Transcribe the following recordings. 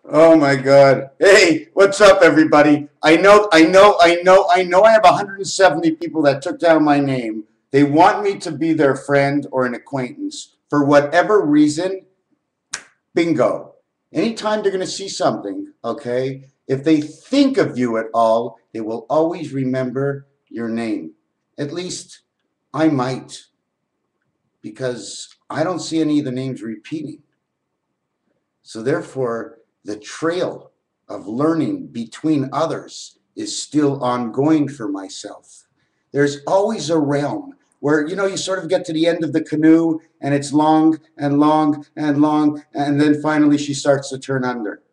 Oh my God. Hey, what's up, everybody? I have 170 people that took down my name. They want me to be their friend or an acquaintance. For whatever reason, bingo. Anytime they're going to see something, okay, if they think of you at all, they will always remember your name. At least I might, because I don't see any of the names repeating. So therefore, the trail of learning between others is still ongoing for myself. There's always a realm where, you sort of get to the end of the canoe and it's long and long and long, and then finally she starts to turn under.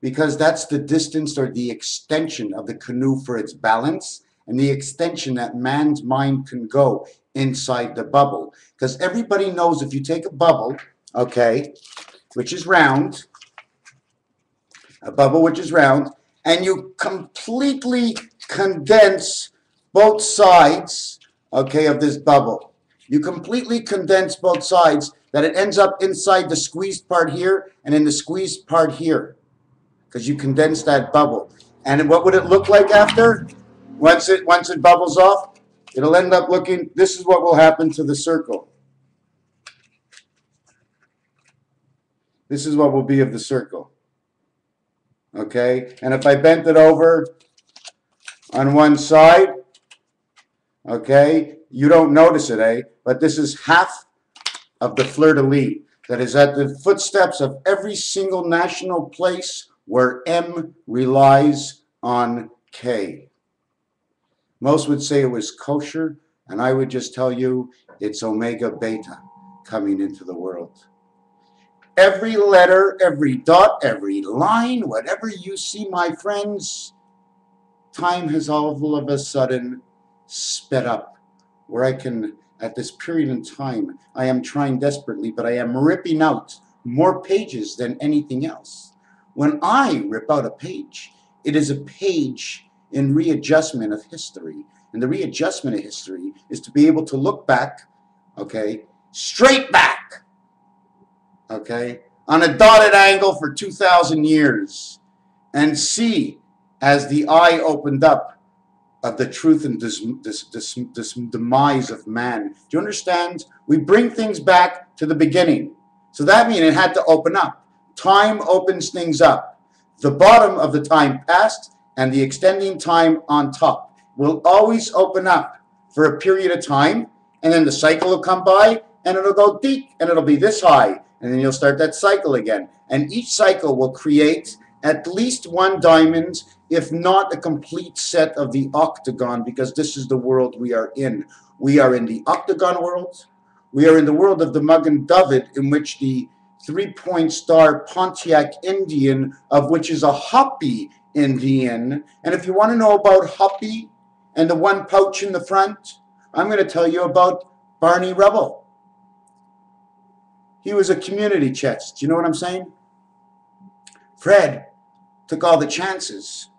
Because that's the distance or the extension of the canoe for its balance and the extension that man's mind can go inside the bubble. Because everybody knows if you take a bubble, okay, which is round, a bubble which is round, and you completely condense both sides, okay, of this bubble. You completely condense both sides that it ends up inside the squeezed part here and in the squeezed part here, because you condense that bubble. And what would it look like after? Once it bubbles off, it'll end up looking, this is what will happen to the circle. This is what will be of the circle. Okay, and if I bent it over on one side, okay, you don't notice it, eh? But this is half of the fleur-de-lis that is at the footsteps of every single national place where M relies on K. Most would say it was kosher, and I would just tell you it's omega beta coming into the world. Every letter, every dot, every line, whatever you see, my friends, time has all of a sudden sped up, where I can, at this period in time, I am trying desperately, but I am ripping out more pages than anything else. When I rip out a page, it is a page in readjustment of history. And the readjustment of history is to be able to look back, okay, straight back, okay, on a dotted angle for 2,000 years and see as the eye opened up of the truth and this demise of man. Do you understand? We bring things back to the beginning. So that means it had to open up. Time opens things up. The bottom of the time past and the extending time on top will always open up for a period of time, and then the cycle will come by and it'll go deep and it'll be this high, and then you'll start that cycle again. And each cycle will create at least one diamond, if not a complete set of the octagon, because this is the world we are in. We are in the octagon world. We are in the world of the Magen David, in which the 3-point star Pontiac Indian, of which is a Hopi Indian. And if you want to know about Hopi and the one pouch in the front, I'm going to tell you about Barney Rubble. He was a community chest. Do you know what I'm saying? Fred took all the chances.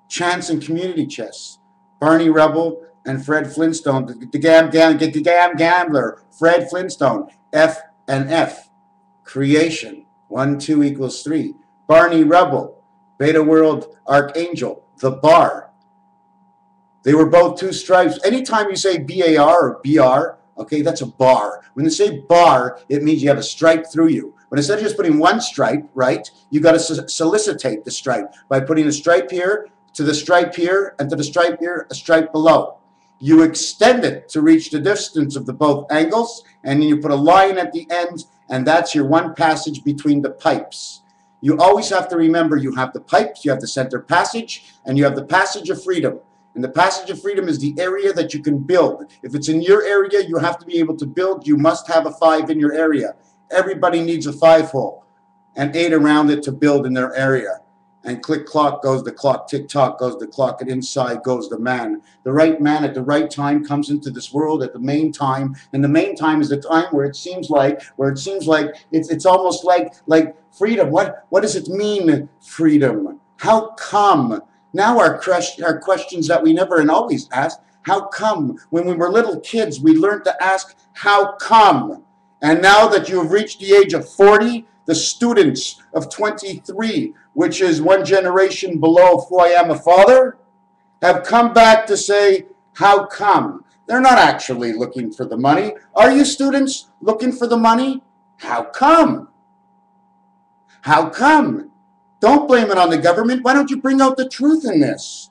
Chance and community chess. Barney Rubble and Fred Flintstone, the gambler, Fred Flintstone, F and F. Creation, 1, 2 equals 3. Barney Rubble, Beta World Archangel, the bar. They were both 2 stripes. Anytime you say BAR or BR, okay, that's a bar. When they say bar, it means you have a stripe through you. But instead of just putting one stripe, right, you got to solicitate the stripe by putting a stripe here, to the stripe here, and to the stripe here, a stripe below. You extend it to reach the distance of the both angles, and then you put a line at the end, and that's your one passage between the pipes. You always have to remember you have the pipes, you have the center passage, and you have the passage of freedom. And the passage of freedom is the area that you can build. If it's in your area, you have to be able to build. You must have a 5 in your area. Everybody needs a 5-hole and 8 around it to build in their area. And click clock goes the clock, tick tock goes the clock, and inside goes the man. The right man at the right time comes into this world at the main time, and the main time is the time where it seems like it's almost like freedom. What does it mean, freedom? How come? Now our questions that we never and always asked. How come? When we were little kids, we learned to ask, how come? And now that you have reached the age of 40, the students of 23, which is one generation below who I am a father, have come back to say, how come? They're not actually looking for the money. Are you students looking for the money? How come? How come? Don't blame it on the government. Why don't you bring out the truth in this?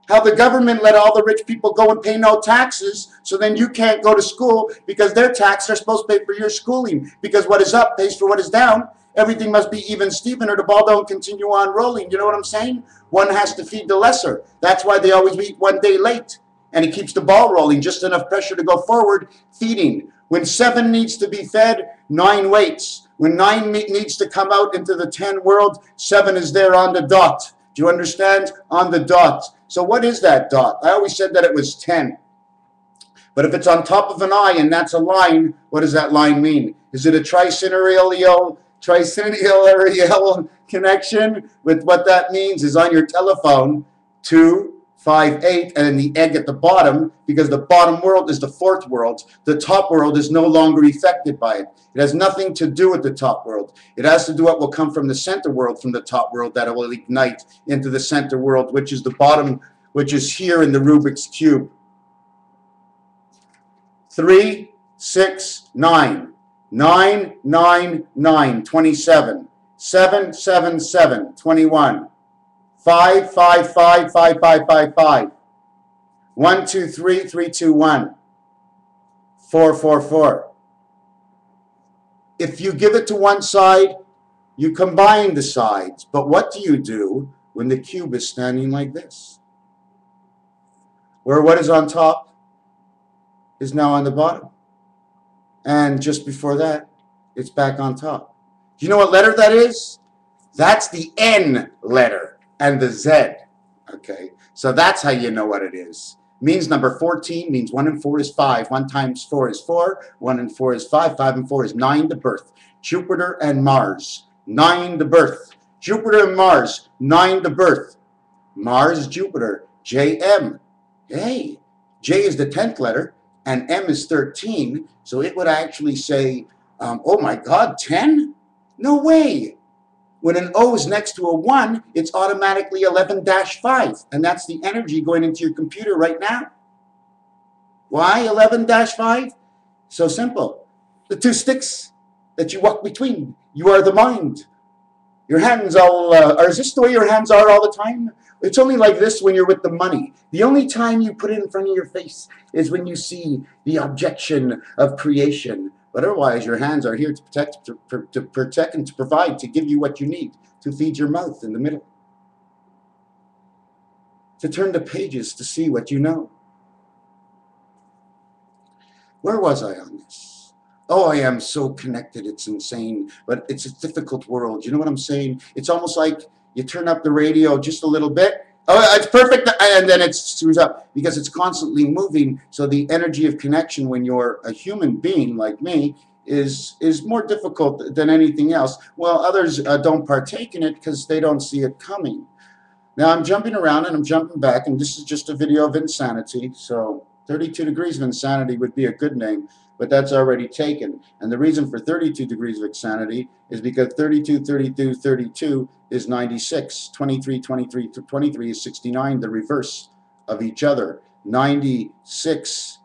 How the government let all the rich people go and pay no taxes, so then you can't go to school because their taxes are supposed to pay for your schooling. Because what is up pays for what is down. Everything must be even Steven or the ball don't continue on rolling. You know what I'm saying? One has to feed the lesser. That's why they always eat one day late. And it keeps the ball rolling, just enough pressure to go forward, feeding. When 7 needs to be fed, 9 waits. When 9 needs to come out into the 10 world, 7 is there on the dot. Do you understand? On the dot. So what is that dot? I always said that it was 10. But if it's on top of an eye and that's a line, what does that line mean? Is it a tricentennial connection? With what that means is on your telephone, 258, and then the egg at the bottom, because the bottom world is the 4th world. The top world is no longer affected by it. It has nothing to do with the top world. It has to do what will come from the center world, from the top world, that will ignite into the center world, which is the bottom, which is here in the Rubik's Cube. 3, 6, 9. 9, 9, 9, 27. 7, 7, 7, 21. 5, 5, 5, 5, 5, 5, 5. 1, 2, 3, 3, 2, 1. 4, 4, 4. If you give it to one side, you combine the sides. But what do you do when the cube is standing like this? Where what is on top is now on the bottom. And just before that, it's back on top. Do you know what letter that is? That's the N letter and the Z. Okay, so that's how you know what it is. Means number 14 means 1 and 4 is 5. 1 times 4 is 4. 1 and 4 is 5. 5 and 4 is 9 to birth. Jupiter and Mars, 9 to birth. Jupiter and Mars, 9 to birth. Mars, Jupiter, JM. Hey, J is the 10th letter and M is 13. So it would actually say, oh my God, 10? No way. When an O is next to a 1, it's automatically 11-5. And that's the energy going into your computer right now. Why 11-5? So simple. The 2 sticks that you walk between. You are the mind. Your hands all, is this the way your hands are all the time? It's only like this when you're with the money. The only time you put it in front of your face is when you see the objection of creation. But otherwise, your hands are here to protect and to provide, to give you what you need, to feed your mouth in the middle, to turn the pages to see what you know. Where was I on this? Oh, I am so connected, it's insane, but it's a difficult world. You know what I'm saying? It's almost like you turn up the radio just a little bit. Oh, it's perfect, and then it screws up because it's constantly moving. So the energy of connection when you're a human being like me is more difficult than anything else. Well, others don't partake in it because they don't see it coming. Now I'm jumping around and I'm jumping back, and this is just a video of insanity. So 32 degrees of insanity would be a good name, but that's already taken. And the reason for 32 degrees of insanity is because 32, 32, 32 is 96. 23, 23, 23 is 69, the reverse of each other. 96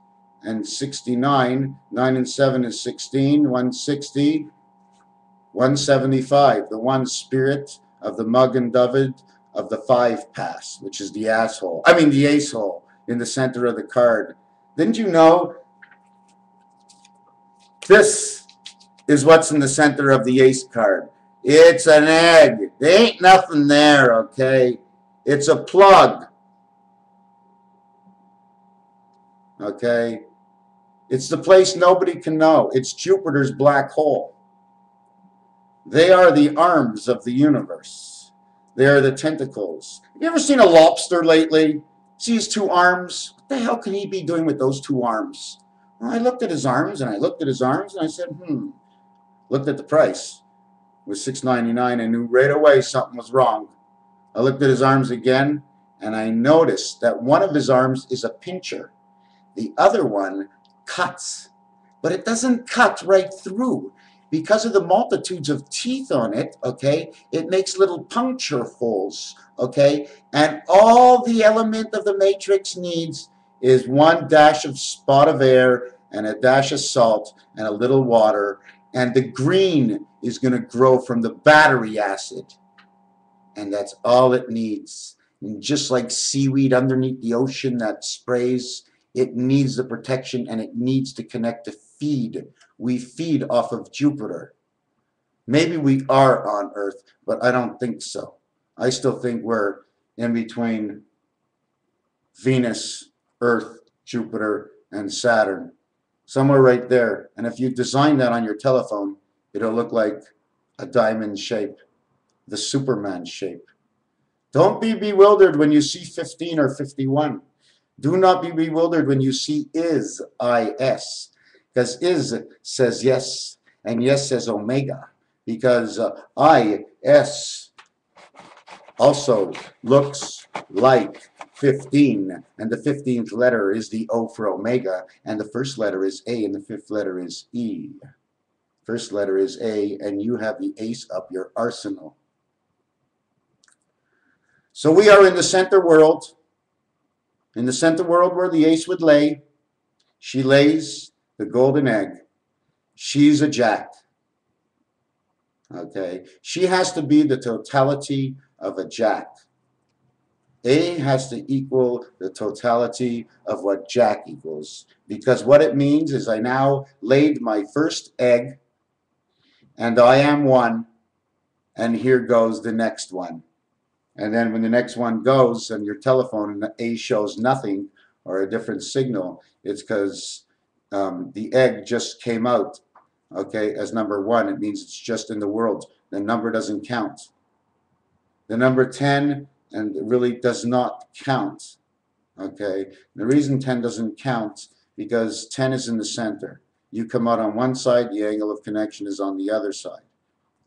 and 69, 9 and 7 is 16, 160, 175. The one spirit of the mug and David of the 5 pass, which is the asshole. I mean the ace hole in the center of the card. Didn't you know? This is what's in the center of the ace card. It's an egg. There ain't nothing there, okay? It's a plug. Okay? It's the place nobody can know. It's Jupiter's black hole. They are the arms of the universe. They are the tentacles. Have you ever seen a lobster lately? See his 2 arms? What the hell can he be doing with those 2 arms? Well, I looked at his arms, and I looked at his arms, and I said, Looked at the price. It was $6.99. I knew right away something was wrong. I looked at his arms again, and I noticed that one of his arms is a pincher. The other one cuts. But it doesn't cut right through. because of the multitudes of teeth on it, okay, it makes little puncture holes, okay, and all the element of the matrix needs is one dash of spot of air and a dash of salt and a little water, and the green is going to grow from the battery acid, and that's all it needs. And just like seaweed underneath the ocean that sprays, it needs the protection and it needs to connect to feed. We feed off of Jupiter. Maybe we are on Earth, but I don't think so. I still think we're in between Venus, Earth, Jupiter, and Saturn. Somewhere right there. And if you design that on your telephone, it'll look like a diamond shape, the Superman shape. Don't be bewildered when you see 15 or 51. Do not be bewildered when you see is, I-S, because is says yes, and yes says omega, because I-S also looks like 15, and the 15th letter is the O for omega, and the first letter is A, and the fifth letter is E. First letter is A, and you have the ace up your arsenal. So we are in the center world. In the center world where the ace would lay, she lays the golden egg. She's a jack. Okay? She has to be the totality of a jack. A has to equal the totality of what jack equals. Because what it means is I now laid my first egg, and I am one, and here goes the next one. And then when the next one goes and your telephone and the A shows nothing or a different signal, it's because the egg just came out, okay, as number 1. It means it's just in the world. The number doesn't count. The number 10 and really does not count, okay. The reason 10 doesn't count because 10 is in the center. You come out on one side, the angle of connection is on the other side.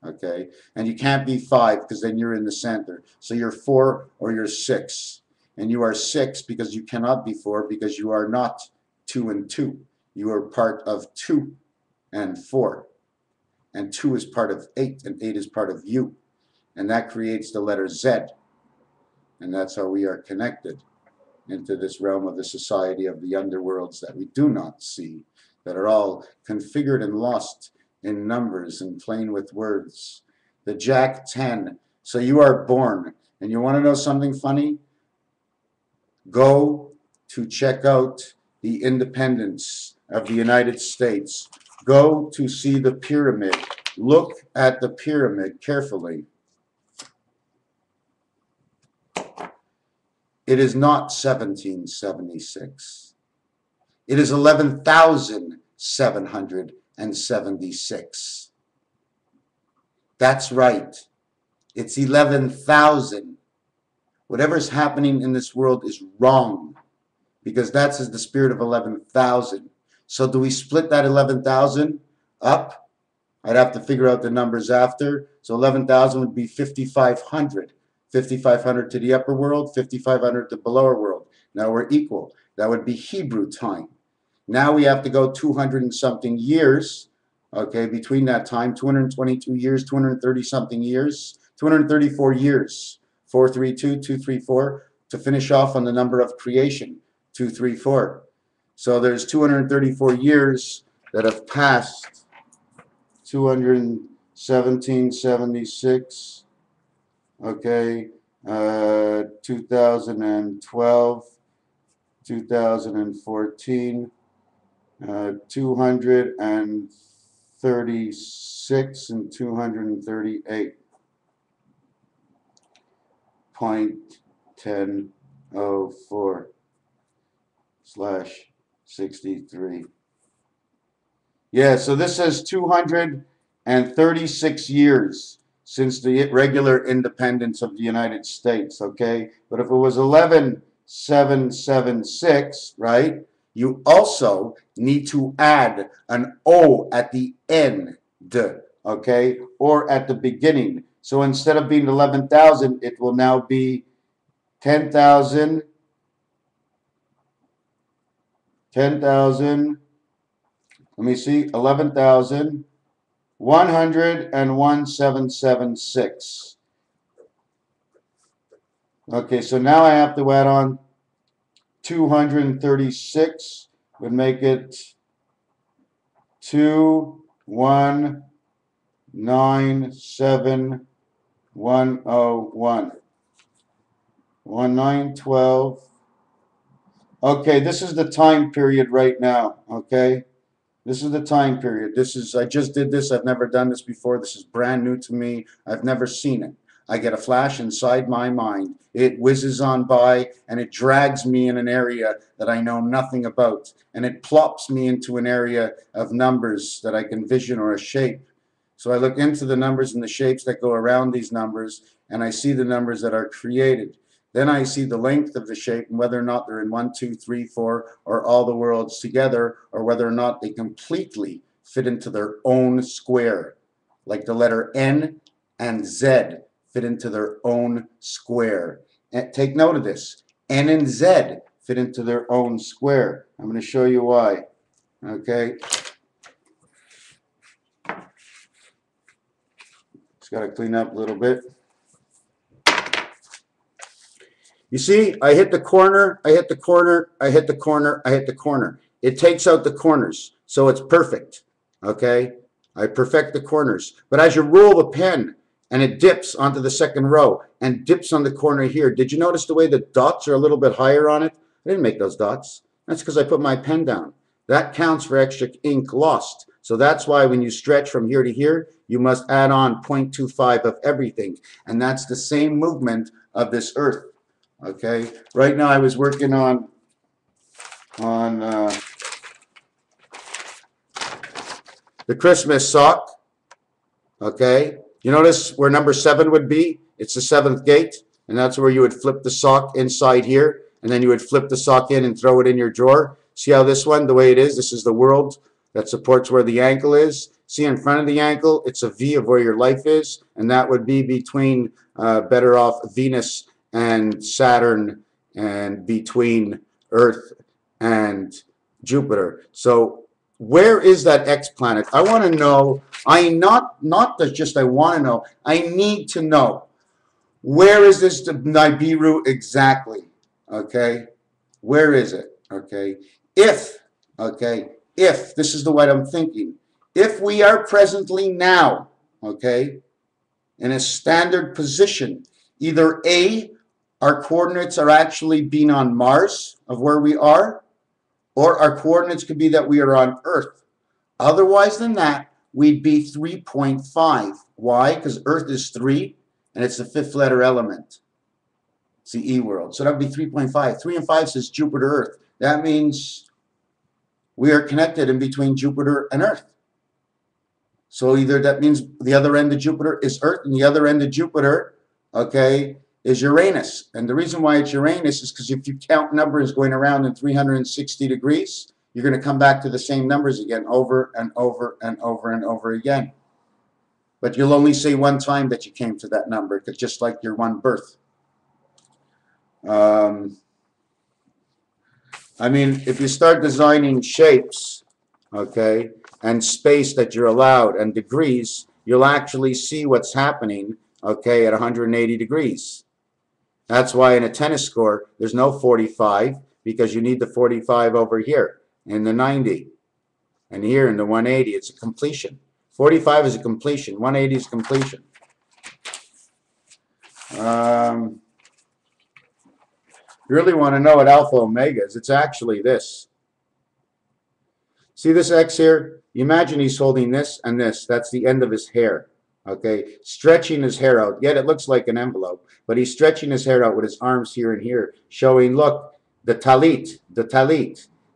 Okay, and you can't be 5 because then you're in the center. So you're 4 or you're 6. And you are 6 because you cannot be 4 because you are not 2 and 2. You are part of 2 and 4. And 2 is part of 8 and 8 is part of you. And that creates the letter Z. And that's how we are connected into this realm of the society of the underworlds that we do not see, that are all configured and lost in numbers and playing with words. The Jack 10. So you are born. And you want to know something funny? Go to check out the independence of the United States. Go to see the pyramid. Look at the pyramid carefully. It is not 1776. It is 11,776. That's right. It's 11,000. Whatever's happening in this world is wrong, because that's the spirit of 11,000. So do we split that 11,000 up? I'd have to figure out the numbers after. So 11,000 would be 5,500. 5,500 to the upper world, 5,500 to the lower world. Now we're equal. That would be Hebrew time. Now we have to go 200 and something years, okay, between that time, 222 years, 230 something years, 234 years, 432, 234, to finish off on the number of creation, 234. So there's 234 years that have passed, 21776, okay, 2012, 2014, 236 and 238.1004/63. Yeah, so this says 236 years since the regular independence of the United States, okay? But if it was 11,776, right, you also need to add an O at the end, okay, or at the beginning. So instead of being 11,000, it will now be 10,000, 10,000, let me see, 11,000, 100 and 1776. Okay, so now I have to add on 236, would make it 2197101. 1912. Okay, this is the time period right now. Okay, this is the time period. This is, I just did this. I've never done this before. This is brand new to me. I've never seen it. I get a flash inside my mind. It whizzes on by and it drags me in an area that I know nothing about. And it plops me into an area of numbers that I can vision, or a shape. So I look into the numbers and the shapes that go around these numbers, and I see the numbers that are created. Then I see the length of the shape and whether or not they're in 1, 2, 3, 4, or all the worlds together, or whether or not they completely fit into their own square. Like the letter N and Z fit into their own square. And take note of this. N and Z fit into their own square. I'm going to show you why. Okay. Just got to clean up a little bit. You see, I hit the corner, I hit the corner, I hit the corner, I hit the corner. It takes out the corners, so it's perfect. Okay? I perfect the corners. But as you roll the pen and it dips onto the second row and dips on the corner here, did you notice the way the dots are a little bit higher on it? I didn't make those dots. That's because I put my pen down. That counts for extra ink lost. So that's why when you stretch from here to here, you must add on 0.25 of everything. And that's the same movement of this earth. Okay, right now I was working on the Christmas sock. Okay, you notice where number 7 would be? It's the 7th gate, and that's where you would flip the sock inside here, and then you would flip the sock in and throw it in your drawer. See how this one, the way it is, this is the world that supports where the ankle is. See in front of the ankle, it's a V of where your life is, and that would be between better off Venus and Saturn, and between Earth and Jupiter. So where is that X planet? I want to know. Not that just I want to know. I need to know. Where is this Nibiru exactly? Okay, where is it? Okay, if this is the way I'm thinking. If we are presently now, okay, in a standard position, either A, our coordinates are actually being on Mars of where we are, or our coordinates could be that we are on Earth. Otherwise than that, we'd be 3.5. Why? Because Earth is 3, and it's the 5th letter element. It's the E world. So that would be 3.5. 3 and 5 says Jupiter, Earth. That means we are connected in between Jupiter and Earth. So either that means the other end of Jupiter is Earth, and the other end of Jupiter, okay, is Uranus. And the reason why it's Uranus is because if you count numbers going around in 360 degrees, you're going to come back to the same numbers again over and over and over and over again. But you'll only say one time that you came to that number, just like your one birth. I mean, if you start designing shapes, okay, and space that you're allowed and degrees, you'll actually see what's happening, okay, at 180 degrees. That's why in a tennis score, there's no 45, because you need the 45 over here in the 90. And here in the 180, it's a completion. 45 is a completion. 180 is completion. You really want to know what alpha omega is. It's actually this. See this X here? You imagine he's holding this and this. That's the end of his hair. Okay, stretching his hair out. Yet it looks like an envelope, but he's stretching his hair out with his arms here and here, showing, look, the talit,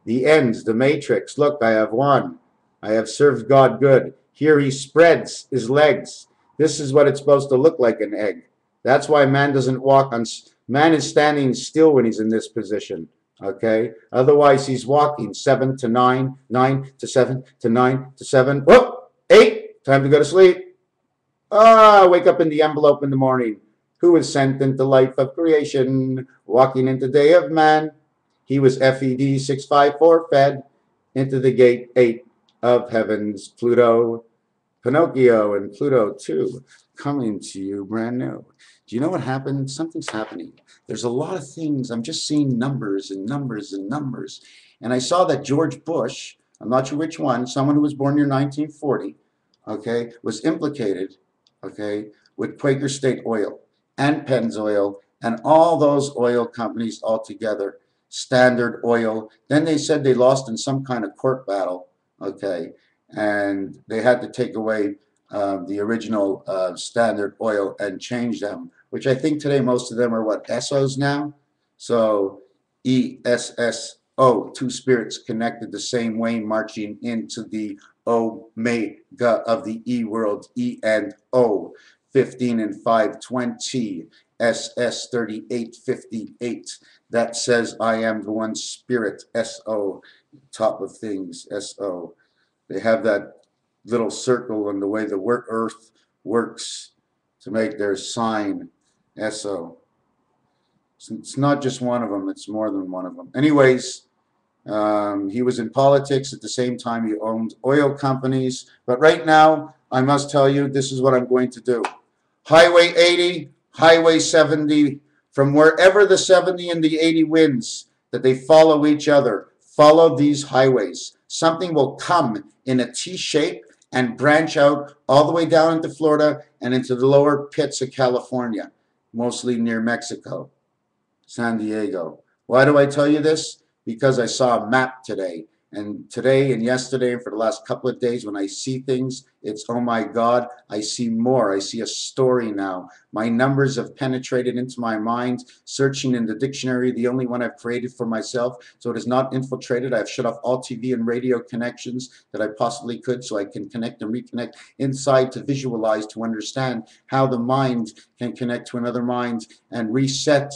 the ends, the matrix. Look, I have won. I have served God good. Here he spreads his legs. This is what it's supposed to look like, an egg. That's why man doesn't walk on. Man is standing still when he's in this position. Okay, otherwise he's walking 7 to 9, 9 to 7 to 9 to 7. Whoop, 8. Time to go to sleep. Wake up in the envelope in the morning. Who was sent into life of creation, walking into day of man? He was FED 654, fed into the gate 8 of heavens, Pluto. Pinocchio and Pluto too, coming to you brand new. Do you know what happened? Something's happening. There's a lot of things. I'm just seeing numbers and numbers and numbers. And I saw that George Bush, I'm not sure which one, someone who was born near 1940, okay, was implicated, okay, with Quaker State Oil and Pennzoil and all those oil companies all together, Standard Oil. Then they said they lost in some kind of court battle, okay, and they had to take away the original Standard Oil and change them, which I think today most of them are what, SOs now? So ESSO, two spirits connected the same way, marching into the Omega of the E world, E and O, 15 and 520, SS 3858. That says I am the one spirit, SO, top of things, SO. They have that little circle and the way the earth works to make their sign, SO. So it's not just one of them, it's more than one of them. Anyways, he was in politics at the same time he owned oil companies. But right now, I must tell you, this is what I'm going to do. Highway 80, Highway 70, from wherever the 70 and the 80 winds, that they follow each other. Follow these highways. Something will come in a T shape and branch out all the way down into Florida and into the lower pits of California, mostly near Mexico, San Diego. Why do I tell you this? Because I saw a map today. And today and yesterday and for the last couple of days when I see things, it's, oh my God, I see more. I see a story now. My numbers have penetrated into my mind, searching in the dictionary, the only one I've created for myself, so it is not infiltrated. I've shut off all TV and radio connections that I possibly could so I can connect and reconnect inside to visualize, to understand how the mind can connect to another mind and reset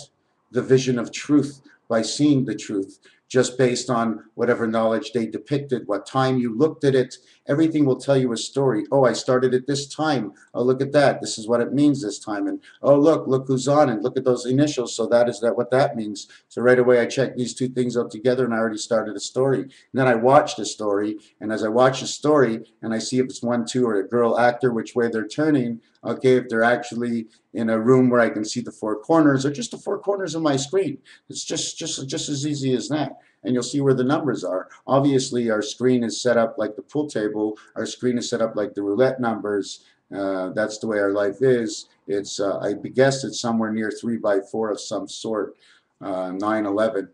the vision of truth by seeing the truth. Just based on whatever knowledge they depicted, what time you looked at it, everything will tell you a story. Oh, I started at this time. Oh, look at that. This is what it means this time. And oh, look who's on, and look at those initials. So that is what that means. So right away I checked these two things out together and I already started a story. And then I watched a story, and as I watch a story and I see if it's 1, 2, or a girl actor, which way they're turning, okay, if they're actually in a room where I can see the 4 corners, or just the 4 corners of my screen. It's just as easy as that. And you'll see where the numbers are. Obviously, our screen is set up like the pool table. Our screen is set up like the roulette numbers. That's the way our life is. It's, I guess it's somewhere near 3 by 4 of some sort, 9/11,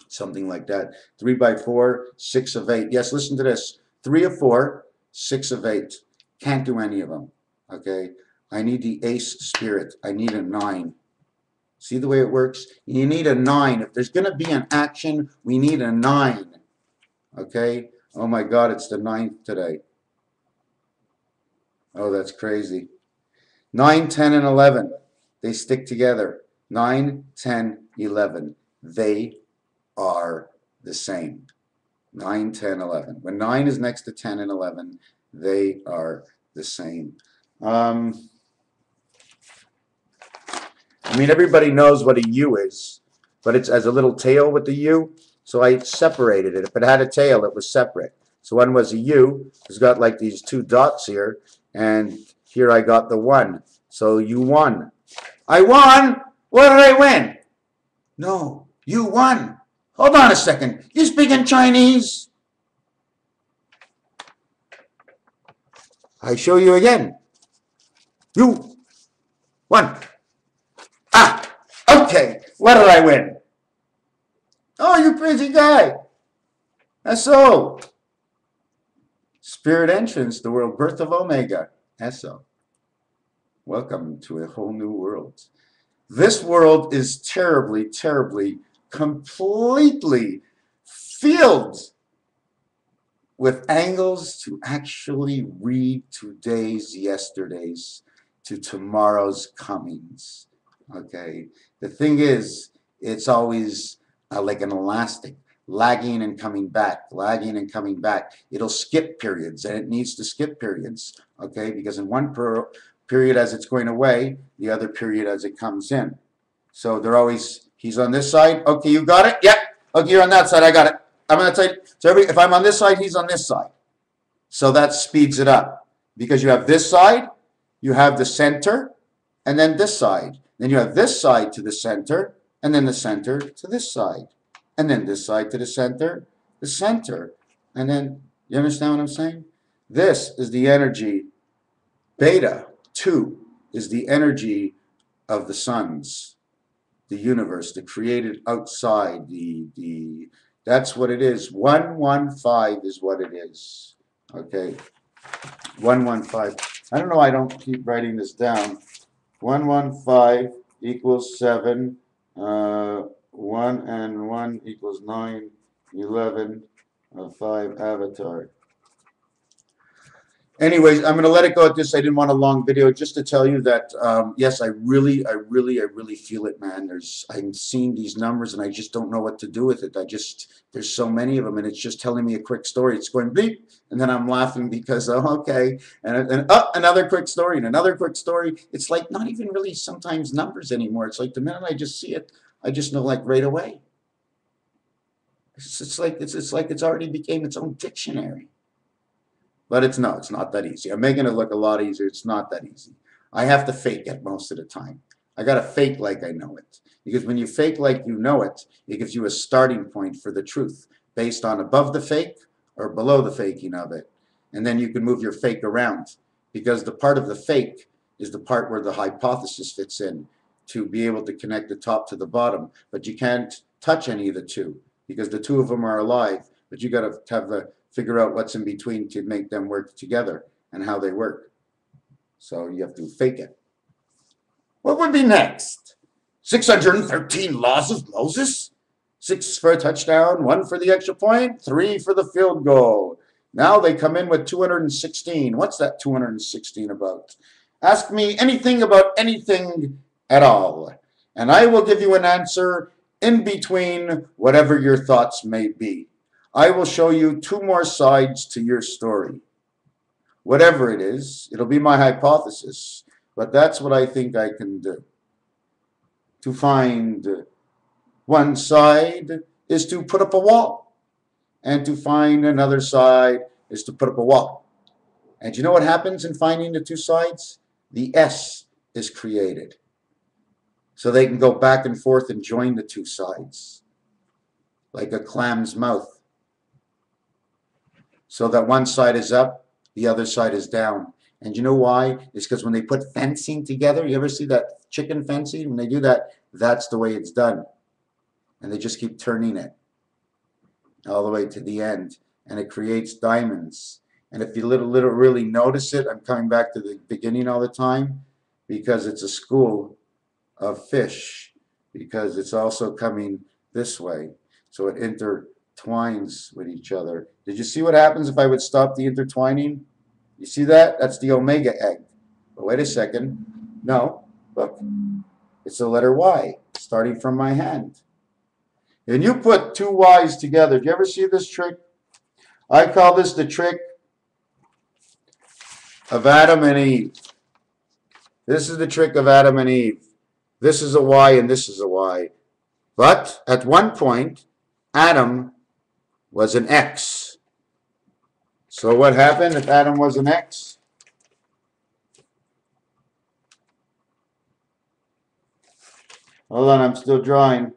something like that. 3 by 4, 6 of 8. Yes, listen to this. 3 of 4, 6 of 8. Can't do any of them. Okay, I need the ace spirit. I need a 9. See the way it works? You need a 9. If there's going to be an action, we need a 9. Okay? Oh my God, it's the 9th today. Oh, that's crazy. 9, 10, and 11. They stick together. 9, 10, 11. They are the same. 9, 10, 11. When 9 is next to 10 and 11, they are the same. I mean, everybody knows what a U is, but it's as a little tail with the U, so I separated it. If it had a tail, it was separate. So one was a U, it's got like these 2 dots here, and here I got the 1. So you won. I won? What did I win? No, you won. Hold on a second. You speak in Chinese? I show you again. You won. Ah, okay. What did I win? Oh, you crazy guy. SO. Spirit entrance, the world birth of Omega. SO. Welcome to a whole new world. This world is terribly, terribly, completely filled with angles to actually read today's yesterdays to tomorrow's comings. Okay, the thing is, it's always like an elastic, lagging and coming back, lagging and coming back. It'll skip periods, and it needs to skip periods, okay, because in one period as it's going away, the other period as it comes in. So they're always, he's on this side, okay, you got it? Yep. Okay, you're on that side, I got it. I'm on that side. So if I'm on this side, he's on this side. So that speeds it up because you have this side, you have the center, and then this side. Then you have this side to the center, and then the center to this side. And then this side to the center, and then, you understand what I'm saying? This is the energy. Beta 2 is the energy of the suns, the universe, the created outside, that's what it is. 115 is what it is. Okay, 115. I don't know why I don't keep writing this down. 115 equals 7. 1 and 1 equals 9. 11. 5 avatar. Anyways, I'm going to let it go at this. I didn't want a long video, just to tell you that, yes, I really feel it, man. I'm seeing these numbers, and I just don't know what to do with it. There's so many of them, and it's just telling me a quick story. It's going beep, and then I'm laughing because, oh, okay, and another quick story, and another quick story. It's like not even really sometimes numbers anymore. It's like the minute I just see it, I just know like right away. It's like it's already became its own dictionary. But it's not that easy. I'm making it look a lot easier. It's not that easy. I have to fake it most of the time. I got to fake like I know it. Because when you fake like you know it, it gives you a starting point for the truth based on above the fake or below the faking of it. And then you can move your fake around, because the part of the fake is the part where the hypothesis fits in to be able to connect the top to the bottom. But you can't touch any of the two because the two of them are alive. But you got to have the figure out what's in between to make them work together and how they work. So you have to fake it. What would be next? 613 laws of Moses? 6 for a touchdown, 1 for the extra point, 3 for the field goal. Now they come in with 216. What's that 216 about? Ask me anything about anything at all, and I will give you an answer in between whatever your thoughts may be. I will show you 2 more sides to your story. Whatever it is, it'll be my hypothesis, but that's what I think I can do. To find one side is to put up a wall, and to find another side is to put up a wall. And you know what happens in finding the 2 sides? The S is created. So they can go back and forth and join the 2 sides, like a clam's mouth. So that one side is up, the other side is down. And you know why? It's because when they put fencing together, you ever see that chicken fencing? When they do that, that's the way it's done. And they just keep turning it all the way to the end. And it creates diamonds. And if you really notice it, I'm coming back to the beginning all the time, because it's a school of fish, because it's also coming this way. So it intertwines with each other. Did you see what happens if I would stop the intertwining? You see that? That's the omega egg. But wait a second. No, look. It's the letter Y, starting from my hand. And you put 2 Y's together. Do you ever see this trick? I call this the trick of Adam and Eve. This is the trick of Adam and Eve. This is a Y and this is a Y. But at one point, Adam was an X. So what happened if Adam was an X? Hold on, I'm still drawing.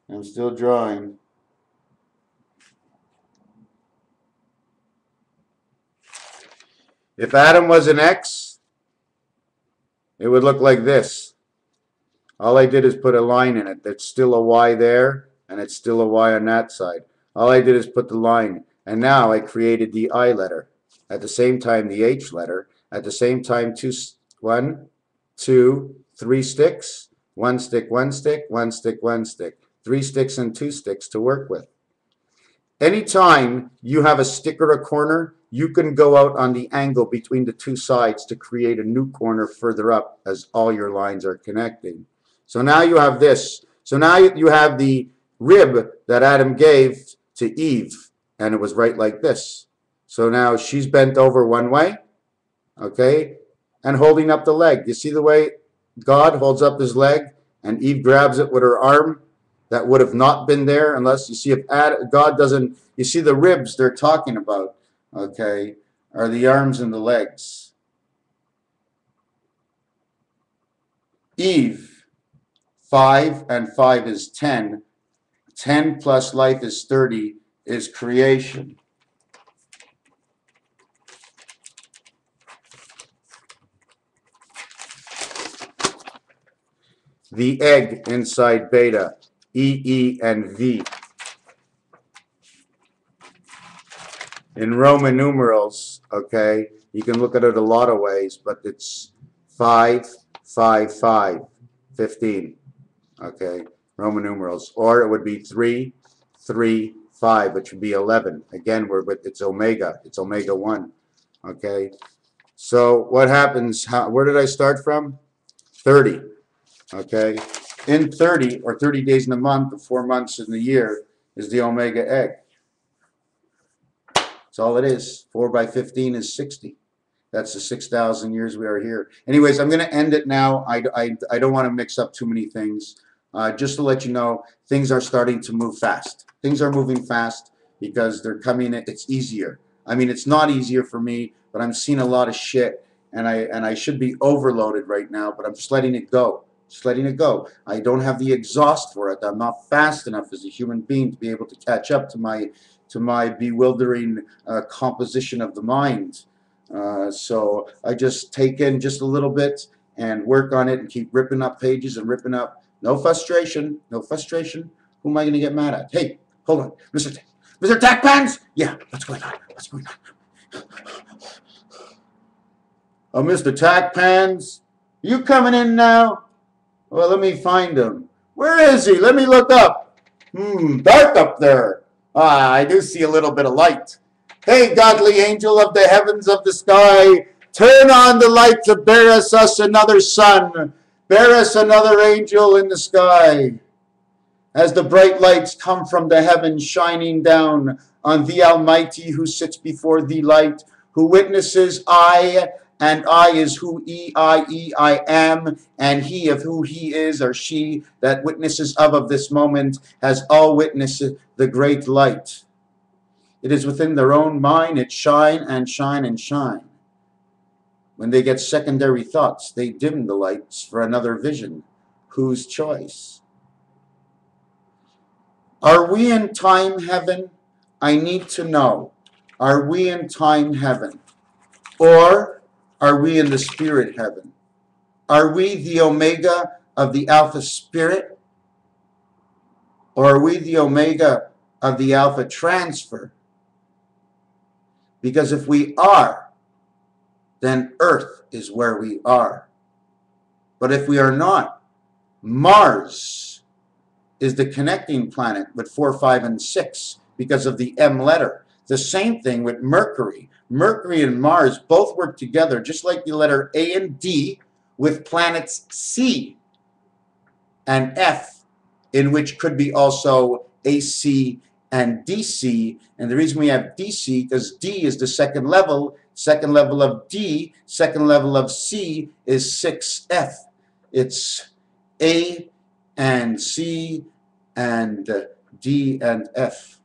I'm still drawing. If Adam was an X, it would look like this. All I did is put a line in it. There's still a Y there, and it's still a Y on that side. All I did is put the line, and now I created the I letter. At the same time, the H letter. At the same time, 1, 2, 3 sticks. 1 stick, 1 stick, 1 stick, 1 stick. 3 sticks and 2 sticks to work with. Anytime you have a stick or a corner, you can go out on the angle between the 2 sides to create a new corner further up as all your lines are connecting. So now you have this. So now you have the rib that Adam gave to Eve, and it was right like this. So now she's bent over one way, okay, and holding up the leg. You see the way God holds up his leg and Eve grabs it with her arm? that would have not been there unless you see if God doesn't, you see the ribs they're talking about, okay, are the arms and the legs. Eve, 5 and 5 is 10. 10 plus life is 30 is creation. The egg inside beta, E, and V. In Roman numerals, okay, you can look at it a lot of ways, but it's 5, 5, 5, 15, okay, Roman numerals. Or it would be 3, 3, 5, which would be 11. Again, it's omega. It's omega 1, okay. So what happens, where did I start from? 30. Okay, in 30 or 30 days in a month or 4 months in the year is the omega egg. That's all it is. 4 by 15 is 60. That's the 6,000 years we are here. Anyways, I'm going to end it now. I don't want to mix up too many things. Just to let you know, things are starting to move fast. Things are moving fast because they're coming. It's easier. I mean, it's not easier for me, but I'm seeing a lot of shit, and I should be overloaded right now, but I'm just letting it go. Just letting it go. I don't have the exhaust for it. I'm not fast enough as a human being to be able to catch up to my bewildering composition of the mind. So I just take in just a little bit and work on it and keep ripping up pages and ripping up. No frustration. No frustration. Who am I going to get mad at? Hey, hold on. MrTacpans? Yeah, what's going on? What's going on? Oh, MrTacpans? You coming in now? Well, let me find him. Where is he? Let me look up. Dark up there. I do see a little bit of light. Hey, godly angel of the heavens of the sky, turn on the light to bear us another sun. Bear us another angel in the sky. As the bright lights come from the heavens shining down on the Almighty who sits before the light, who witnesses I, and I is who I am, and he of who he is or she that witnesses of this moment has all witnessed the great light. It is within their own mind it shine and shine and shine. When they get secondary thoughts, they dim the lights for another vision. Whose choice? Are we in time heaven? I need to know. Are we in time heaven? Or are we in the spirit heaven? Are we the omega of the alpha spirit? Or are we the omega of the alpha transfer? Because if we are, then Earth is where we are. But if we are not, Mars is the connecting planet with 4, 5, and 6 because of the M letter. The same thing with Mercury. Mercury and Mars both work together, just like the letter A and D with planets C and F, in which could be also AC and DC. And the reason we have DC, because D is the second level of D, second level of C is 6F. It's A and C and D and F.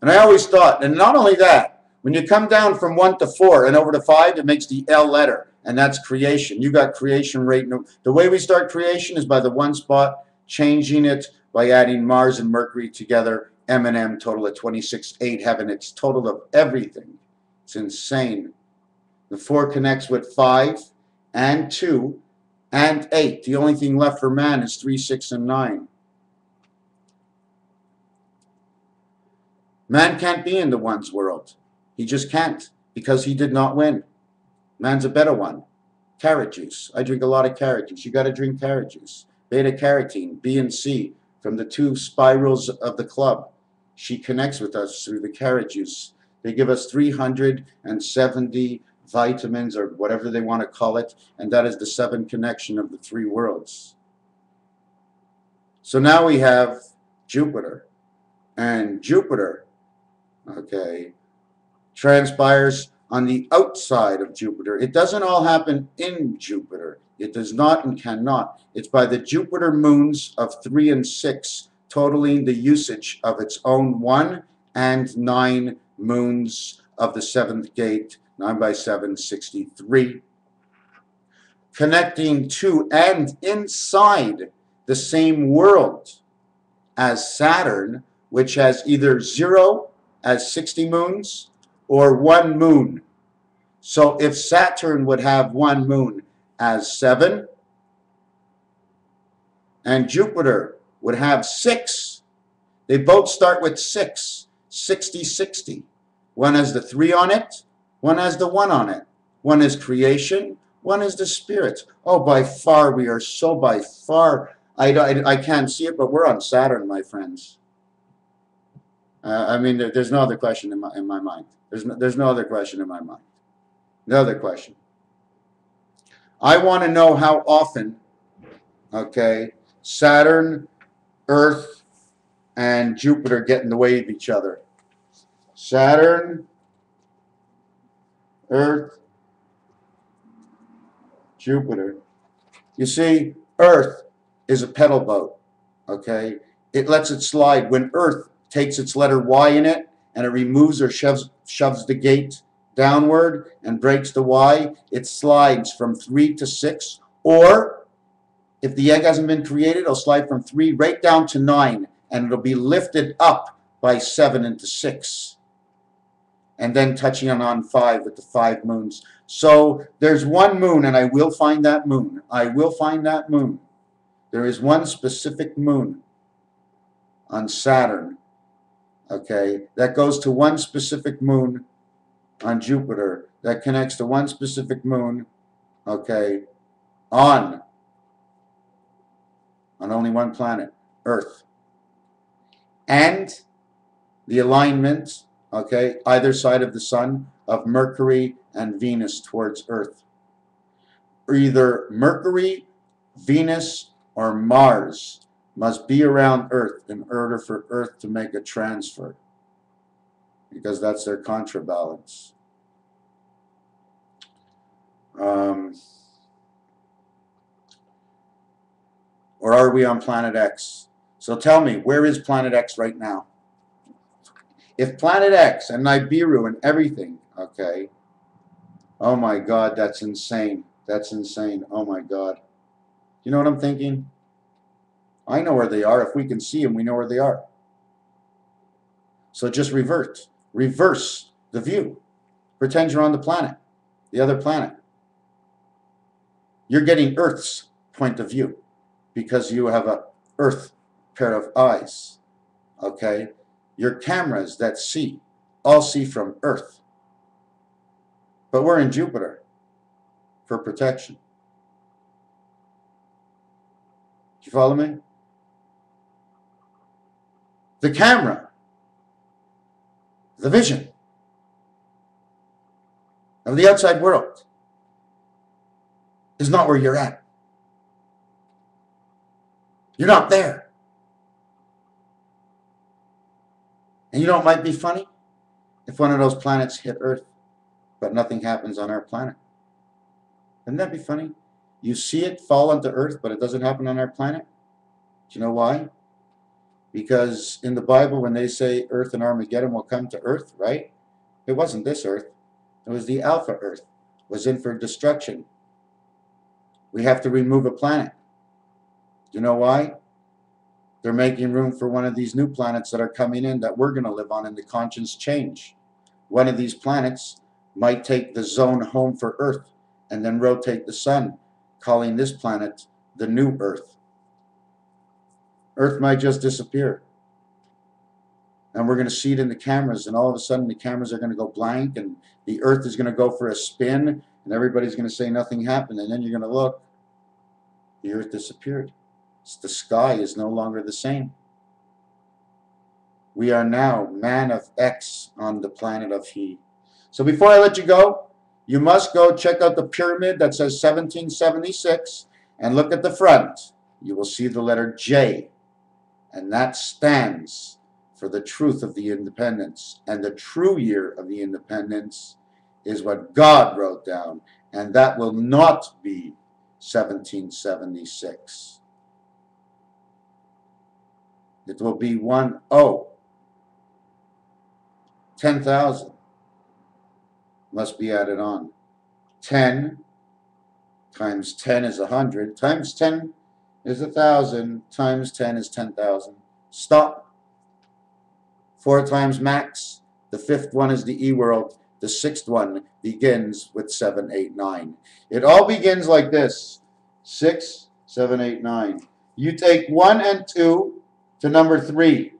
And I always thought, and not only that, when you come down from 1 to 4 and over to 5, it makes the L letter, and that's creation. You got creation right now. The way we start creation is by the one spot, changing it by adding Mars and Mercury together, M and M, total of 26, 8 heaven. It's total of everything. It's insane. The 4 connects with 5 and 2 and 8. The only thing left for man is 3, 6, and 9. Man can't be in the one's world. He just can't, because he did not win. Man's a better one. Carrot juice. I drink a lot of carrot juice. You got to drink carrot juice. Beta carotene, B and C, from the 2 spirals of the club. She connects with us through the carrot juice. They give us 370 vitamins, or whatever they want to call it, and that is the 7 connection of the 3 worlds. So now we have Jupiter. And Jupiter, okay, transpires on the outside of Jupiter. It doesn't all happen in Jupiter. It does not and cannot. It's by the Jupiter moons of 3 and 6, totaling the usage of its own 1 and 9 moons of the 7th gate, 9 by 7, 63, connecting to and inside the same world as Saturn, which has either 0 as 60 moons or 1 moon. So if Saturn would have 1 moon as 7 and Jupiter would have 6, they both start with 6, 60, 60. One has the 3 on it, one has the 1 on it. One is creation, one is the spirit. Oh, by far, we are so by far, I can't see it, but we're on Saturn, my friends. I mean, there's no other question in my mind. There's no other question in my mind. No other question. I want to know how often, okay, Saturn, Earth, and Jupiter get in the way of each other. Saturn, Earth, Jupiter. You see, Earth is a pedal boat, okay? It lets it slide. When Earth takes its letter Y in it and it removes or shoves the gate downward and breaks the Y, it slides from 3 to 6. Or, if the egg hasn't been created, it'll slide from 3 right down to 9, and it'll be lifted up by 7 into 6. And then touching on 5 with the 5 moons. So there's 1 moon, and I will find that moon. I will find that moon. There is 1 specific moon on Saturn, okay, that goes to 1 specific moon on Jupiter, that connects to 1 specific moon, okay, on only 1 planet, Earth. And the alignment, okay, either side of the sun, of Mercury and Venus towards Earth. Either Mercury, Venus, or Mars must be around Earth in order for Earth to make a transfer, because that's their contrabalance. Or are we on planet X? So tell me, where is planet X right now? If planet X and Nibiru and everything, okay, oh my God, that's insane. That's insane. Oh my God. You know what I'm thinking? I know where they are. If we can see them, we know where they are. So just reverse the view. Pretend you're on the planet, the other planet. You're getting Earth's point of view because you have a Earth pair of eyes, okay? Your cameras that see, all see from Earth. But we're in Jupiter for protection. Do you follow me? The camera, the vision of the outside world is not where you're at. You're not there. And you know what might be funny? If one of those planets hit Earth, but nothing happens on our planet. Wouldn't that be funny? You see it fall onto Earth, but it doesn't happen on our planet. Do you know why? Because in the Bible, when they say Earth and Armageddon will come to Earth, right? It wasn't this Earth. It was the Alpha Earth. It was in for destruction. We have to remove a planet. Do you know why? They're making room for one of these new planets that are coming in that we're going to live on in the conscience change. One of these planets might take the zone home for Earth and then rotate the sun, calling this planet the new Earth. Earth might just disappear. And we're going to see it in the cameras, and all of a sudden the cameras are going to go blank, and the Earth is going to go for a spin, and everybody's going to say nothing happened, and then you're going to look. The Earth disappeared. The sky is no longer the same. We are now man of X on the planet of He. So before I let you go, you must go check out the pyramid that says 1776 and look at the front. You will see the letter J, and that stands for the truth of the independence. And the true year of the independence is what God wrote down, and that will not be 1776. It will be 10. 10,000 must be added on. 10 times 10 is 100, times 10 is 1,000, times 10 is 10,000. Stop. 4 times max. The 5th one is the E-world. The 6th one begins with 7, 8, 9. It all begins like this. 6, 7, 8, 9. You take 1 and 2 to number 3.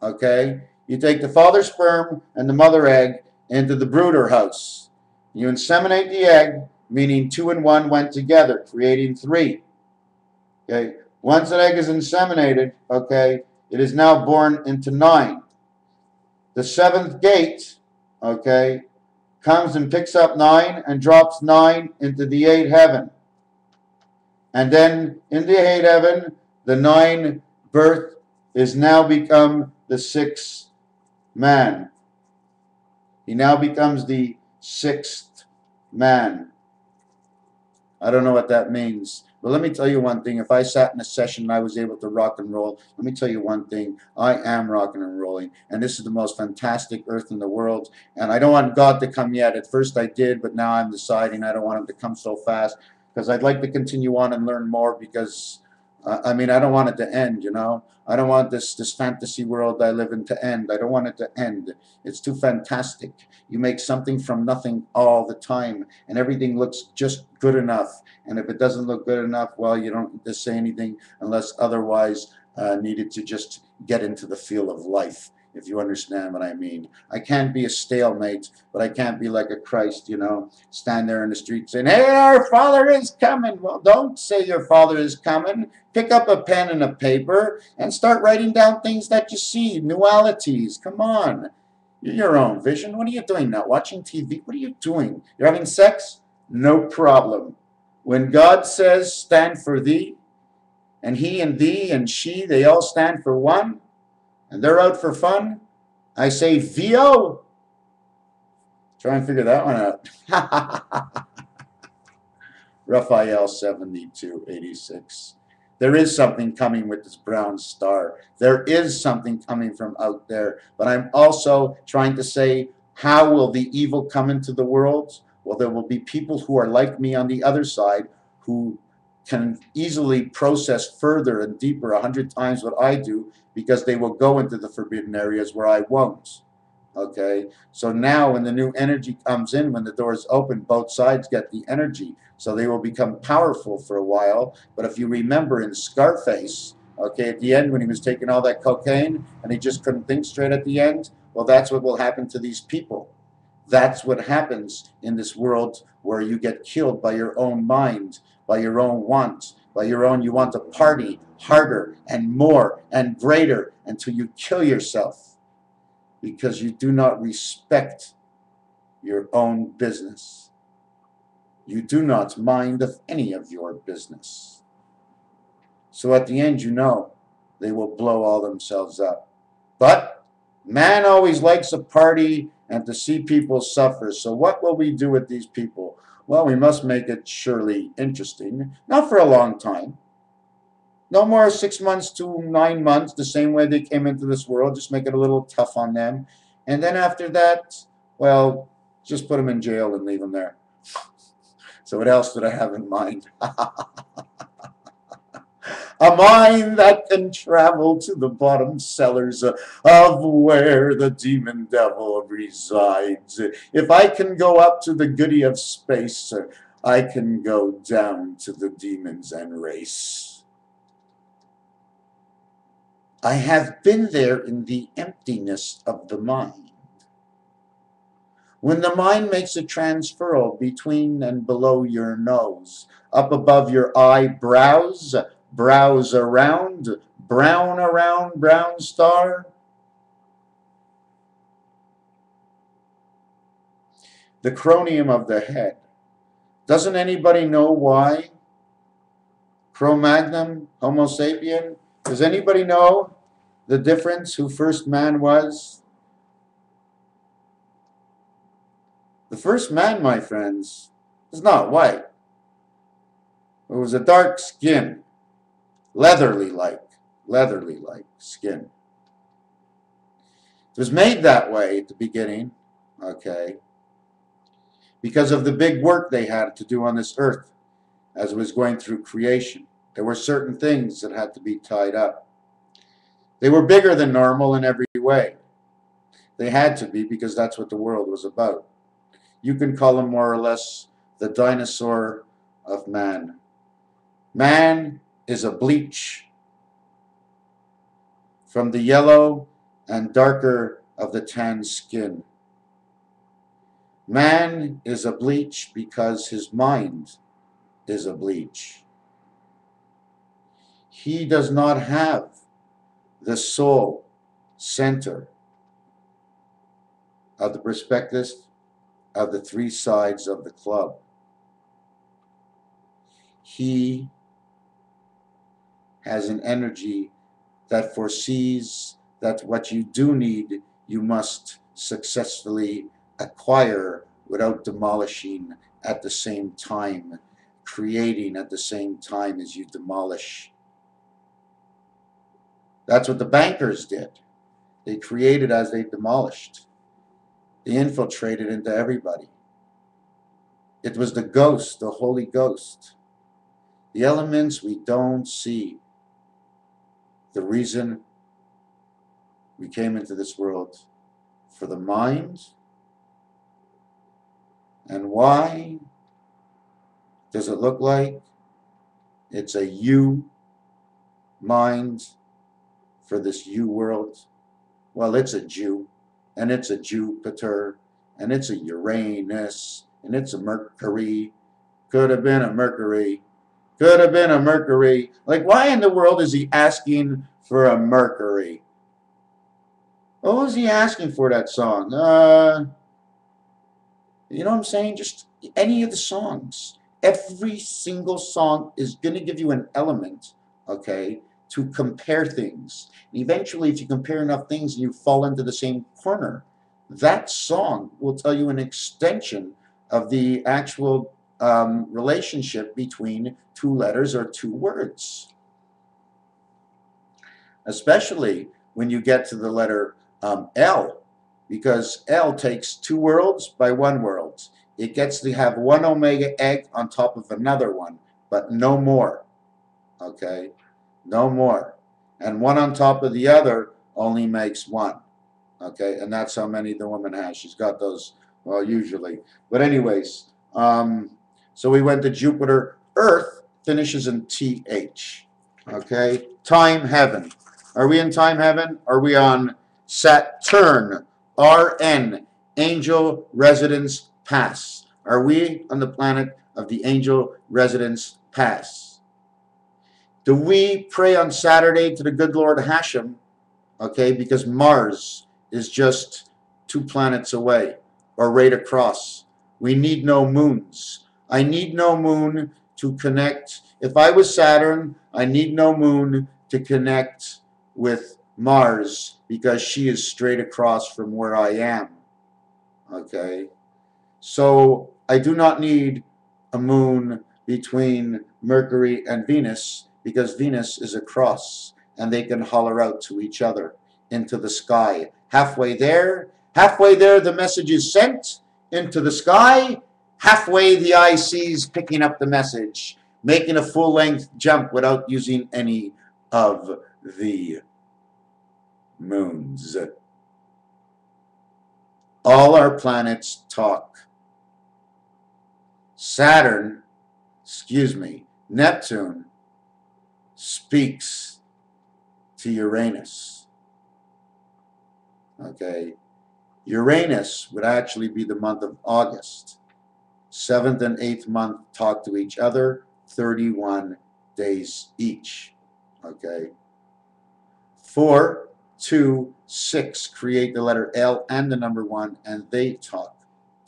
Okay? You take the father sperm and the mother egg into the brooder house. You inseminate the egg, meaning 2 and 1 went together, creating 3. Okay? Once that egg is inseminated, okay, it is now born into 9. The 7th gate, okay, comes and picks up 9 and drops 9 into the 8th heaven. And then in the 8th heaven, the 9 birth is now become the 6th man. He now becomes the 6th man. I don't know what that means. But let me tell you one thing. If I sat in a session and I was able to rock and roll, let me tell you one thing. I am rocking and rolling. And this is the most fantastic earth in the world. And I don't want God to come yet. At first I did, but now I'm deciding I don't want him to come so fast. Because I'd like to continue on and learn more because, I mean, I don't want it to end, you know. I don't want this fantasy world I live in to end. I don't want it to end. It's too fantastic. You make something from nothing all the time, and everything looks just good enough. And if it doesn't look good enough, well, you don't need to say anything unless otherwise needed to just get into the feel of life, if you understand what I mean. I can't be a stalemate, but I can't be like a Christ, you know, stand there in the street saying, hey, our Father is coming. Well, don't say your Father is coming. Pick up a pen and a paper and start writing down things that you see, NEWALITIES. Come on. You're your own vision. What are you doing now? Watching TV? What are you doing? You're having sex? No problem. When God says, stand for thee, and he and thee and she, they all stand for one, and they're out for fun, I say, VO. Try and figure that one out. Raphael 72:86. There is something coming with this brown star. There is something coming from out there. But I'm also trying to say, how will the evil come into the world? Well, there will be people who are like me on the other side who can easily process further and deeper 100 times what I do, because they will go into the forbidden areas where I won't. Okay, so now when the new energy comes in, when the doors open, both sides get the energy, so they will become powerful for a while. But if you remember in Scarface, okay, at the end when he was taking all that cocaine and he just couldn't think straight at the end, well, that's what will happen to these people. That's what happens in this world where you get killed by your own mind, by your own want, by your own, you want to party harder and more and greater until you kill yourself, because you do not respect your own business. You do not mind of any of your business. So at the end, you know, they will blow all themselves up. But man always likes a party and to see people suffer. So what will we do with these people? Well, we must make it surely interesting. Not for a long time. No more 6 months to 9 months, the same way they came into this world. Just make it a little tough on them. And then after that, well, just put them in jail and leave them there. So what else did I have in mind? A mind that can travel to the bottom cellars of where the demon devil resides. If I can go up to the goody of space, I can go down to the demons and race. I have been there in the emptiness of the mind. When the mind makes a transferal between and below your nose, up above your eyebrows, brows around, brown star. The cranium of the head. Doesn't anybody know why? Cro-Magnon, Homo sapien. Does anybody know the difference who first man was? The first man, my friends, was not white. It was a dark skin, leathery-like skin. It was made that way at the beginning, okay, because of the big work they had to do on this earth as it was going through creation. There were certain things that had to be tied up. They were bigger than normal in every way. They had to be, because that's what the world was about. You can call them more or less the dinosaur of man. Man is a bleach from the yellow and darker of the tan skin. Man is a bleach because his mind is a bleach. He does not have the soul center of the perspective of the three sides of the club. He has an energy that foresees that what you do need, you must successfully acquire without demolishing at the same time, creating at the same time as you demolish. That's what the bankers did. They created as they demolished. They infiltrated into everybody. It was the ghost, the Holy Ghost. The elements we don't see. The reason we came into this world for the mind. And why does it look like it's a you mind for this you world? Well, it's a Jew, and it's a Jupiter, and it's a Uranus, and it's a Mercury. Could have been a Mercury. Could have been a Mercury. Like, why in the world is he asking for a Mercury? What was he asking for that song? You know what I'm saying? Just any of the songs. Every single song is going to give you an element, okay, to compare things. Eventually, if you compare enough things and you fall into the same corner, that song will tell you an extension of the actual relationship between two letters or two words. Especially when you get to the letter L, because L takes two worlds by one world. It gets to have one omega egg on top of another one, but no more. Okay? No more. And one on top of the other only makes one. Okay? And that's how many the woman has. She's got those, well, usually. But anyways, so we went to Jupiter. Earth finishes in TH. Okay? Time heaven. Are we in time heaven? Are we on Saturn? RN, Angel Residence Pass. Are we on the planet of the Angel Residence Pass? Do we pray on Saturday to the good Lord Hashem? Okay, because Mars is just 2 planets away, or right across. We need no moons. I need no moon to connect. If I was Saturn, I need no moon to connect with Mars, because she is straight across from where I am. Okay, so I do not need a moon between Mercury and Venus, because Venus is across and they can holler out to each other into the sky. Halfway there the message is sent into the sky. Halfway the IC's picking up the message, making a full-length jump without using any of the moons. All our planets talk. Neptune speaks to Uranus. Okay, Uranus would actually be the month of August. 7th and 8th month talk to each other, 31 days each. Okay, 4, 2, 6 create the letter L and the number 1, and they talk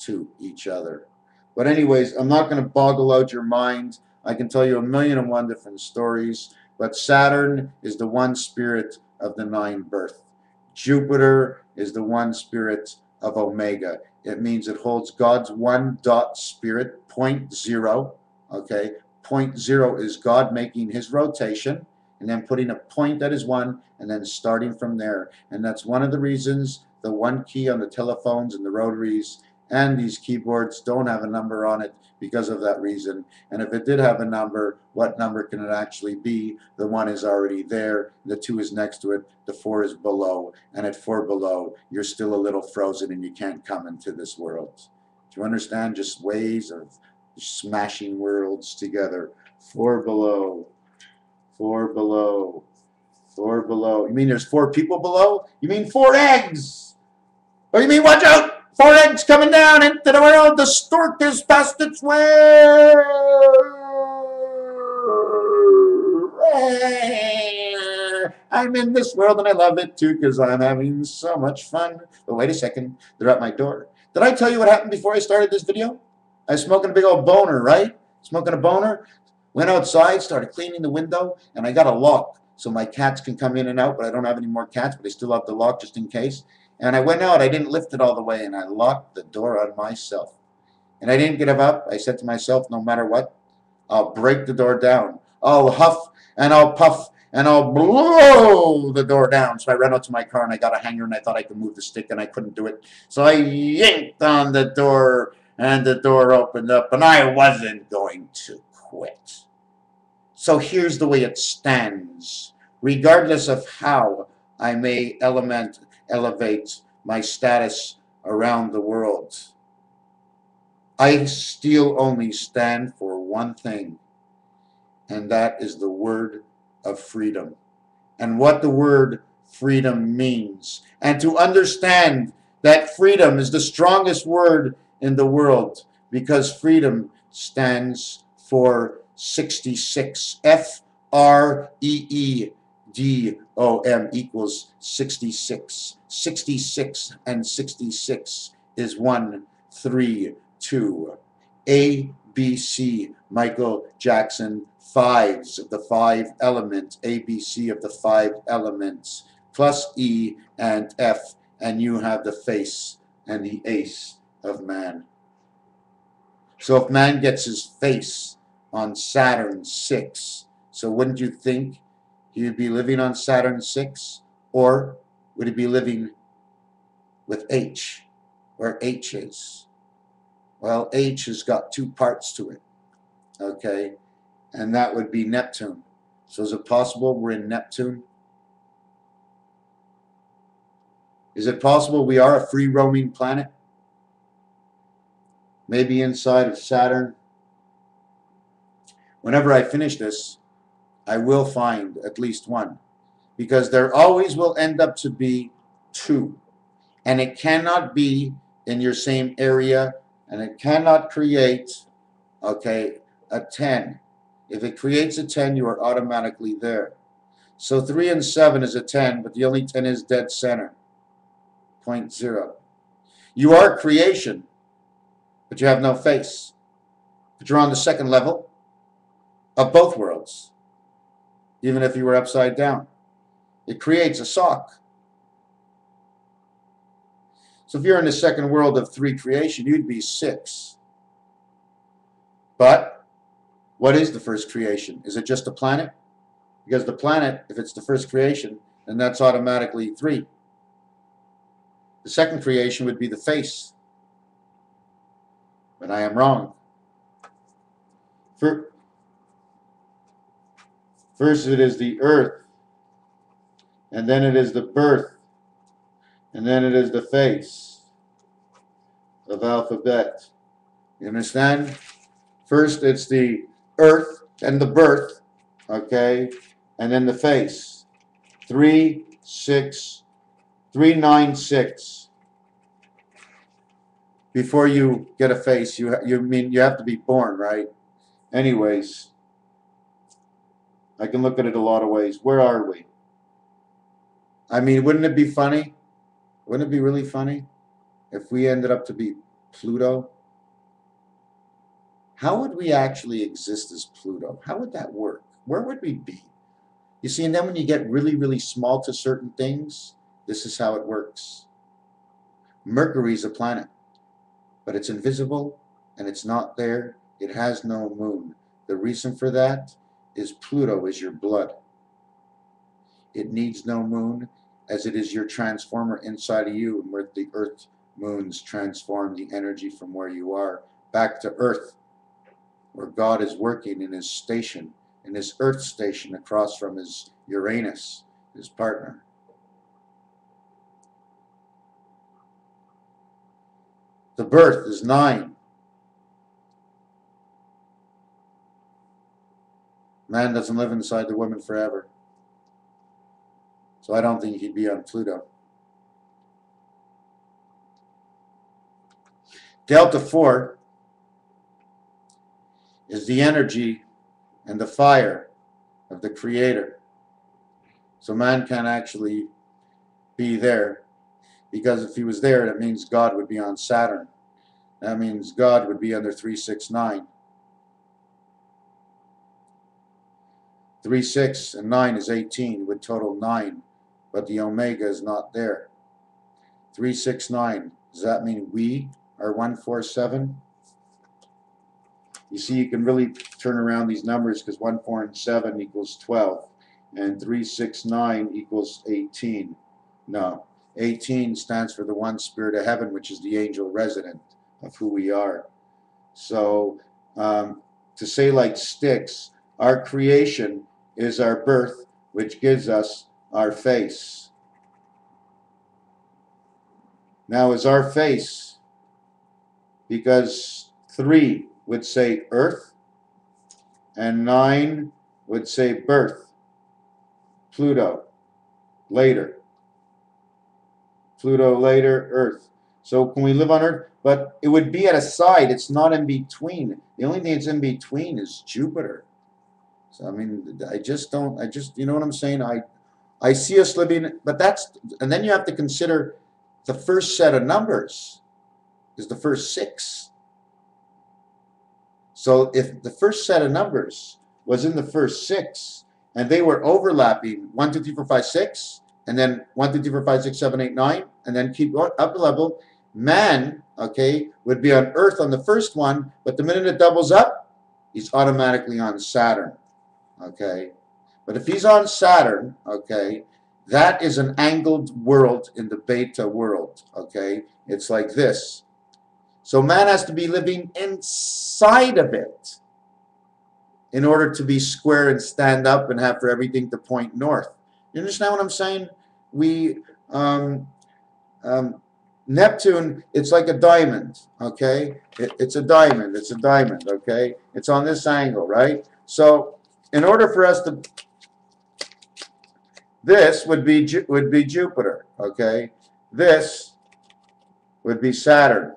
to each other. But anyways, I'm not going to boggle out your mind. I can tell you 1,000,001 different stories, but Saturn is the one spirit of the 9 birth. Jupiter is the one spirit of omega. It means it holds God's one dot spirit, point zero. Okay, point zero is God making his rotation and then putting a point that is one and then starting from there. And that's one of the reasons the one key on the telephones and the rotaries and these keyboards don't have a number on it, because of that reason. And if it did have a number, what number can it actually be? The 1 is already there, the 2 is next to it, the 4 is below, and at 4 below you're still a little frozen and you can't come into this world. Do you understand? Just ways of smashing worlds together. 4 below, 4 below, 4 below. You mean there's 4 people below? You mean 4 eggs? Or you mean watch out, 4 eggs coming down into the world, the stork has passed its way. I'm in this world and I love it too because I'm having so much fun. But wait a second, they're at my door. Did I tell you what happened before I started this video? I was smoking a big old boner, right? Smoking a boner. Went outside, started cleaning the window, and I got a lock so my cats can come in and out, but I don't have any more cats, but I still have the lock just in case. And I went out, I didn't lift it all the way, and I locked the door on myself. And I didn't give up. I said to myself, no matter what, I'll break the door down. I'll huff and I'll puff and I'll blow the door down. So I ran out to my car and I got a hanger and I thought I could move the stick and I couldn't do it. So I yanked on the door and the door opened up and I wasn't going to quit. So here's the way it stands. Regardless of how I may elevate my status around the world, I still only stand for one thing, and that is the word of freedom. And what the word freedom means. And to understand that freedom is the strongest word in the world, because freedom stands for 66. F-R-E-E-D-O-M equals 66. 66 and 66 is 1, 3, 2. A, B, C, Michael Jackson, 5s of the 5 elements, A, B, C of the 5 elements, plus E and F, and you have the face and the ace of man. So if man gets his face on Saturn 6, so wouldn't you think he would be living on Saturn 6? Or would he be living with H, where H is? Well, H has got 2 parts to it, okay? And that would be Neptune. So is it possible we're in Neptune? Is it possible we are a free-roaming planet? Maybe inside of Saturn? Whenever I finish this, I will find at least one, because there always will end up to be 2. And it cannot be in your same area, and it cannot create, okay, a 10. If it creates a 10, you are automatically there. So 3 and 7 is a 10, but the only 10 is dead center, 0.0. You are creation, but you have no face. But you're on the second level of both worlds, even if you were upside down. It creates a sock. So if you're in the second world of 3 creation, you'd be 6. But what is the first creation? Is it just a planet? Because the planet, if it's the first creation, then that's automatically 3. The second creation would be the face. But I am wrong. First it is the earth, and then it is the birth, and then it is the face of alphabet. You understand? First it's the earth and the birth, okay, and then the face. 3, 6, 3, 9, 6. Before you get a face, you have to be born, right? Anyways, I can look at it a lot of ways. Where are we? I mean, wouldn't it be funny? Wouldn't it be really funny if we ended up to be Pluto? How would we actually exist as Pluto? How would that work? Where would we be? You see, and then when you get really, really small to certain things, this is how it works. Mercury's a planet, but it's invisible and it's not there. It has no moon. The reason for that is Pluto is your blood. It needs no moon, as it is your transformer inside of you, and where the earth moons transform the energy from where you are back to earth, where God is working in his station, in his earth station across from his Uranus, his partner. The birth is 9. Man doesn't live inside the woman forever. So I don't think he'd be on Pluto. Delta 4 is the energy and the fire of the Creator. So man can't actually be there, because if he was there, that means God would be on Saturn. That means God would be under 369. 3, 6, and 9 is 18, with total 9. But the omega is not there. 3, 6, 9. Does that mean we are 147? You see, you can really turn around these numbers, because 1, 4, and 7 equals 12. And 3, 6, 9 equals 18. No. 18 stands for the one spirit of heaven, which is the angel resident of who we are. So, to say like Styx, our creation is our birth, which gives us our face. Now is our face, because 3 would say earth and 9 would say birth. Pluto later. Pluto later, earth. So can we live on earth? But it would be at a side. It's not in between. The only thing that's in between is Jupiter. So I mean, you know what I'm saying? I see us living, but and then you have to consider the first set of numbers is the first 6. So if the first set of numbers was in the first 6 and they were overlapping 1, 2, 3, 4, 5, 6, and then 1, 2, 3, 4, 5, 6, 7, 8, 9, and then keep going up a level, man, okay, would be on Earth on the first one, but the minute it doubles up, he's automatically on Saturn. Okay, but if he's on Saturn, okay, that is an angled world in the beta world. Okay, it's like this. So man has to be living inside of it in order to be square and stand up and have for everything to point north. You understand what I'm saying? We Neptune, it's like a diamond. Okay, it's a diamond. It's a diamond. Okay, it's on this angle, right? So in order for us to, this would be Jupiter, okay? This would be Saturn.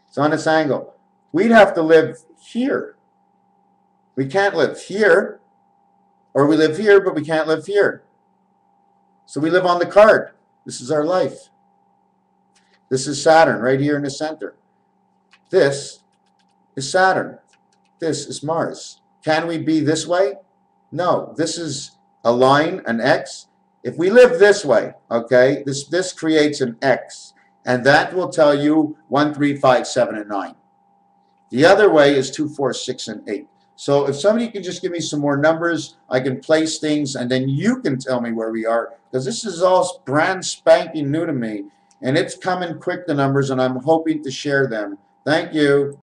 It's on this angle. We'd have to live here. We can't live here, or we live here, but we can't live here. So we live on the card. This is our life. This is Saturn right here in the center. This is Saturn. This is Mars. Can we be this way? No. This is a line, an X. If we live this way, okay, this creates an X. And that will tell you 1, 3, 5, 7, and 9. The other way is 2, 4, 6, and 8. So if somebody can just give me some more numbers, I can place things, and then you can tell me where we are. Because this is all brand spanking new to me. And it's coming quick, the numbers, and I'm hoping to share them. Thank you.